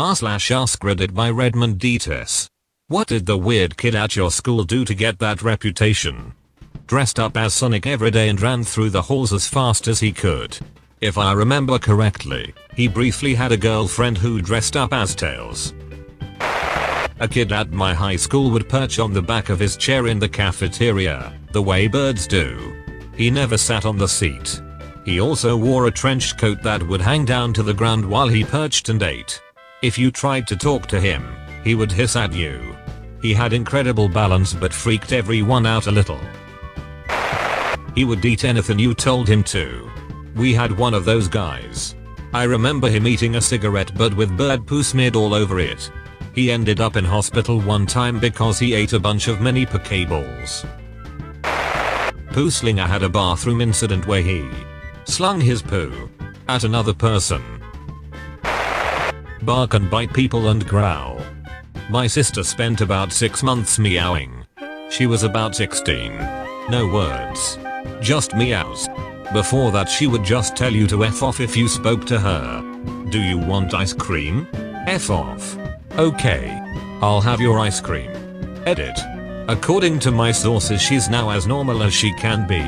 r/AskReddit by Redmond Detis. What did the weird kid at your school do to get that reputation? Dressed up as Sonic every day and ran through the halls as fast as he could. If I remember correctly, he briefly had a girlfriend who dressed up as Tails. A kid at my high school would perch on the back of his chair in the cafeteria, the way birds do. He never sat on the seat. He also wore a trench coat that would hang down to the ground while he perched and ate. If you tried to talk to him, he would hiss at you. He had incredible balance but freaked everyone out a little. He would eat anything you told him to. We had one of those guys. I remember him eating a cigarette butt with bird poo smeared all over it. He ended up in hospital one time because he ate a bunch of mini Pokeballs. Poo Slinger had a bathroom incident where he slung his poo at another person. Bark and bite people and growl. My sister spent about 6 months meowing. She was about 16. No words. Just meows. Before that she would just tell you to F off if you spoke to her. Do you want ice cream? F off. Okay. I'll have your ice cream. Edit. According to my sources she's now as normal as she can be.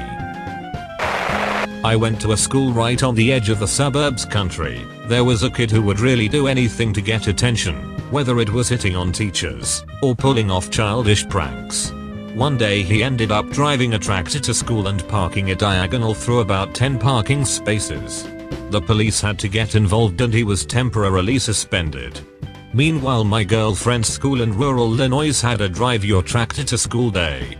I went to a school right on the edge of the suburbs country. There was a kid who would really do anything to get attention, whether it was hitting on teachers or pulling off childish pranks. One day he ended up driving a tractor to school and parking it diagonal through about 10 parking spaces. The police had to get involved and he was temporarily suspended. Meanwhile my girlfriend's school in rural Illinois had a drive your tractor to school day.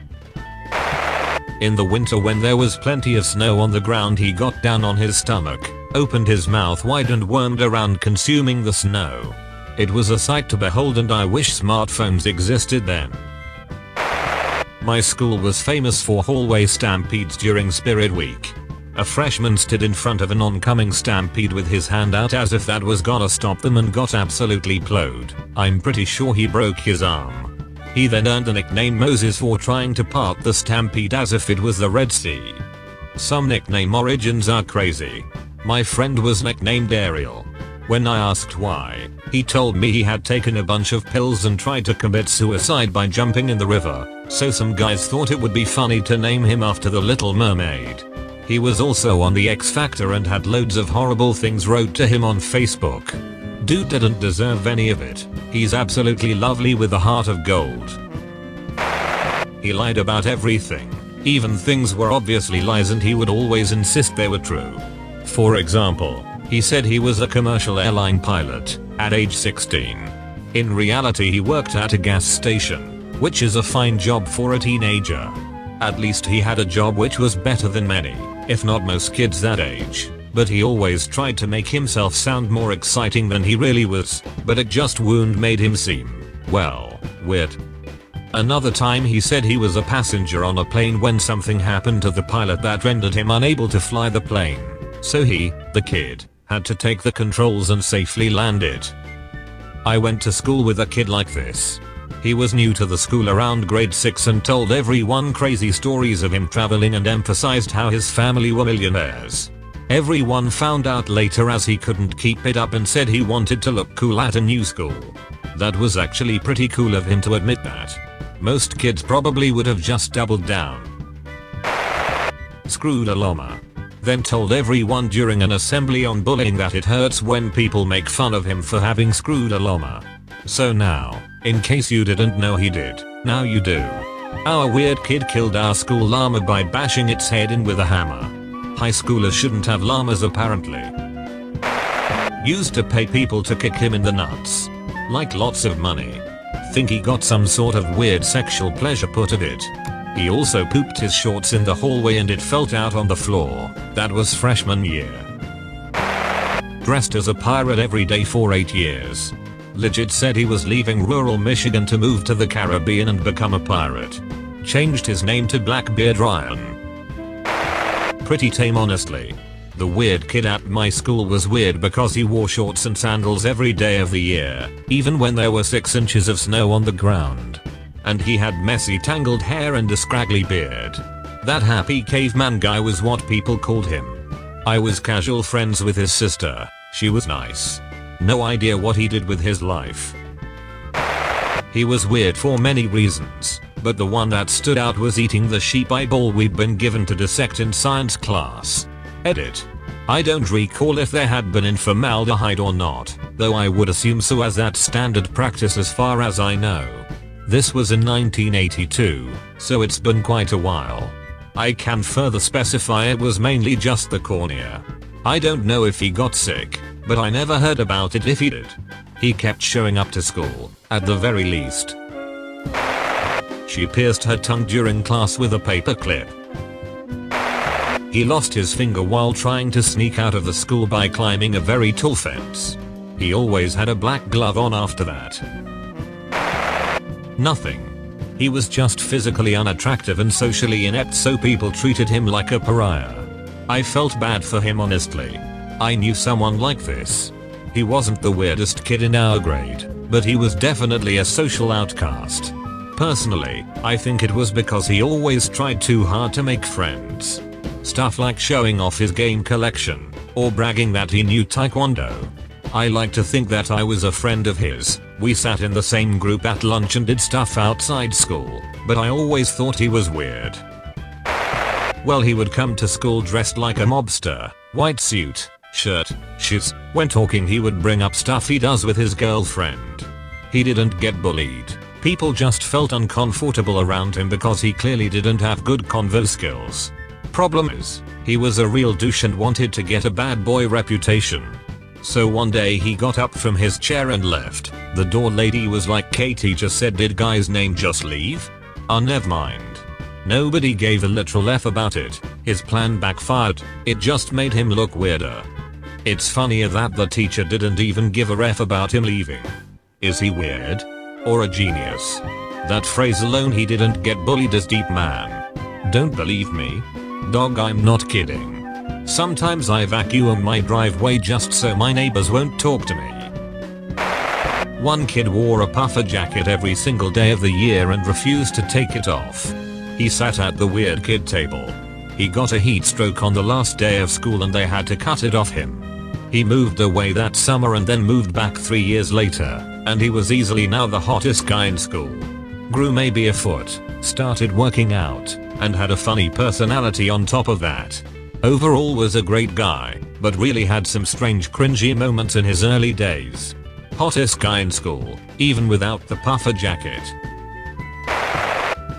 In the winter when there was plenty of snow on the ground he got down on his stomach, opened his mouth wide and wormed around consuming the snow. It was a sight to behold and I wish smartphones existed then. My school was famous for hallway stampedes during Spirit Week. A freshman stood in front of an oncoming stampede with his hand out as if that was gonna stop them and got absolutely plowed. I'm pretty sure he broke his arm. He then earned the nickname Moses for trying to part the stampede as if it was the Red Sea. Some nickname origins are crazy. My friend was nicknamed Ariel. When I asked why, he told me he had taken a bunch of pills and tried to commit suicide by jumping in the river, so some guys thought it would be funny to name him after the Little Mermaid. He was also on the X Factor and had loads of horrible things wrote to him on Facebook. Dude didn't deserve any of it. He's absolutely lovely with a heart of gold. He lied about everything. Even things were obviously lies and he would always insist they were true. For example, he said he was a commercial airline pilot at age 16. In reality he worked at a gas station, which is a fine job for a teenager. At least he had a job which was better than many, if not most kids that age, but he always tried to make himself sound more exciting than he really was, but it just made him seem, well, weird. Another time he said he was a passenger on a plane when something happened to the pilot that rendered him unable to fly the plane, so he, the kid, had to take the controls and safely land it. I went to school with a kid like this. He was new to the school around grade 6 and told everyone crazy stories of him traveling and emphasized how his family were millionaires. Everyone found out later as he couldn't keep it up and said he wanted to look cool at a new school. That was actually pretty cool of him to admit that. Most kids probably would have just doubled down. Screwed a llama. Then told everyone during an assembly on bullying that it hurts when people make fun of him for having screwed a llama. So now, in case you didn't know he did, now you do. Our weird kid killed our school llama by bashing its head in with a hammer. High schoolers shouldn't have llamas apparently. Used to pay people to kick him in the nuts. Like lots of money. Think he got some sort of weird sexual pleasure put at it. He also pooped his shorts in the hallway and it felt out on the floor. That was freshman year. Dressed as a pirate every day for 8 years. Legit said he was leaving rural Michigan to move to the Caribbean and become a pirate. Changed his name to Blackbeard Ryan. Pretty tame honestly. The weird kid at my school was weird because he wore shorts and sandals every day of the year, even when there were 6 inches of snow on the ground. And he had messy tangled hair and a scraggly beard. That happy caveman guy was what people called him. I was casual friends with his sister. She was nice. No idea what he did with his life. He was weird for many reasons, but the one that stood out was eating the sheep eyeball we'd been given to dissect in science class. Edit. I don't recall if there had been in formaldehyde or not, though I would assume so as that's standard practice as far as I know. This was in 1982, so it's been quite a while. I can further specify it was mainly just the cornea. I don't know if he got sick, but I never heard about it if he did. He kept showing up to school, at the very least. She pierced her tongue during class with a paper clip. He lost his finger while trying to sneak out of the school by climbing a very tall fence. He always had a black glove on after that. Nothing. He was just physically unattractive and socially inept, so people treated him like a pariah. I felt bad for him, honestly. I knew someone like this. He wasn't the weirdest kid in our grade, but he was definitely a social outcast. Personally, I think it was because he always tried too hard to make friends. Stuff like showing off his game collection, or bragging that he knew taekwondo. I like to think that I was a friend of his. We sat in the same group at lunch and did stuff outside school, but I always thought he was weird. Well, he would come to school dressed like a mobster, white suit, shirt, shoes. When talking, he would bring up stuff he does with his girlfriend. He didn't get bullied. People just felt uncomfortable around him because he clearly didn't have good convo skills. Problem is, he was a real douche and wanted to get a bad boy reputation. So one day he got up from his chair and left. The door lady was like, "Katie just said, did guy's name just leave?" Never mind. Nobody gave a literal F about it. His plan backfired. It just made him look weirder. It's funnier that the teacher didn't even give a F about him leaving. Is he weird? Or a genius? That phrase alone, "he didn't get bullied," is deep, man. Don't believe me? Dog, I'm not kidding. Sometimes I vacuum my driveway just so my neighbors won't talk to me. One kid wore a puffer jacket every single day of the year and refused to take it off. He sat at the weird kid table. He got a heat stroke on the last day of school and they had to cut it off him. He moved away that summer and then moved back 3 years later, and he was easily now the hottest guy in school. Grew maybe a foot, started working out, and had a funny personality on top of that. Overall was a great guy, but really had some strange cringy moments in his early days. Hottest guy in school, even without the puffer jacket.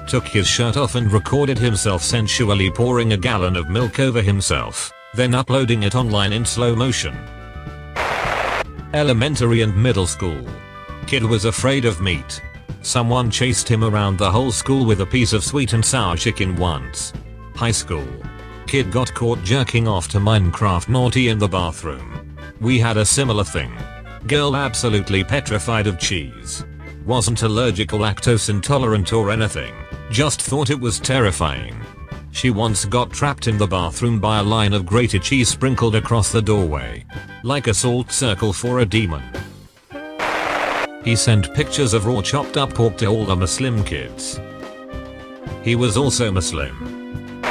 Took his shirt off and recorded himself sensually pouring a gallon of milk over himself, then uploading it online in slow motion. Elementary and middle school. Kid was afraid of meat. Someone chased him around the whole school with a piece of sweet and sour chicken once. High school. Kid got caught jerking off to Minecraft naughty in the bathroom. We had a similar thing. Girl absolutely petrified of cheese. Wasn't allergic or lactose intolerant or anything, just thought it was terrifying. She once got trapped in the bathroom by a line of grated cheese sprinkled across the doorway. Like a salt circle for a demon. He sent pictures of raw chopped up pork to all the Muslim kids. He was also Muslim.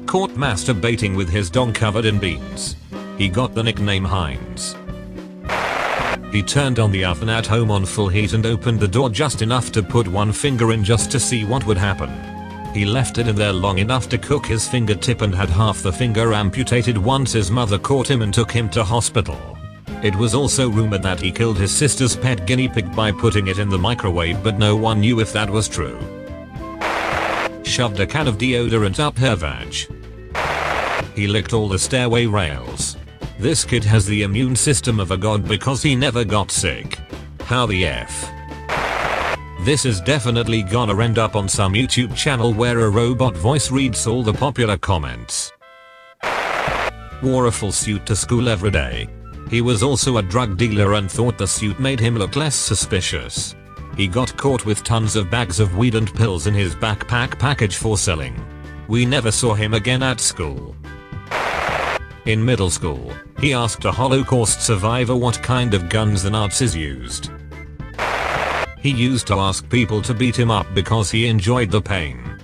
Caught masturbating with his dog covered in beans. He got the nickname Heinz. He turned on the oven at home on full heat and opened the door just enough to put one finger in just to see what would happen. He left it in there long enough to cook his fingertip and had half the finger amputated once his mother caught him and took him to hospital. It was also rumored that he killed his sister's pet guinea pig by putting it in the microwave, but no one knew if that was true. Shoved a can of deodorant up her vag. He licked all the stairway rails. This kid has the immune system of a god because he never got sick. How the F? This is definitely gonna end up on some YouTube channel where a robot voice reads all the popular comments. Wore a full suit to school every day. He was also a drug dealer and thought the suit made him look less suspicious. He got caught with tons of bags of weed and pills in his backpack package for selling. We never saw him again at school. In middle school, he asked a Holocaust survivor what kind of guns the Nazis used. He used to ask people to beat him up because he enjoyed the pain.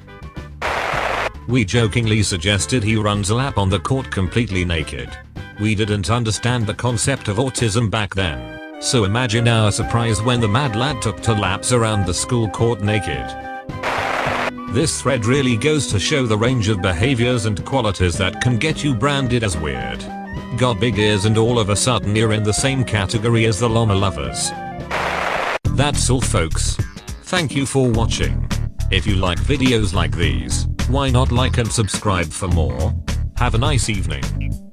We jokingly suggested he runs a lap on the court completely naked. We didn't understand the concept of autism back then. So imagine our surprise when the mad lad took to laps around the school court naked. This thread really goes to show the range of behaviors and qualities that can get you branded as weird. Got big ears and all of a sudden you're in the same category as the llama lovers. That's all folks. Thank you for watching. If you like videos like these, why not like and subscribe for more? Have a nice evening.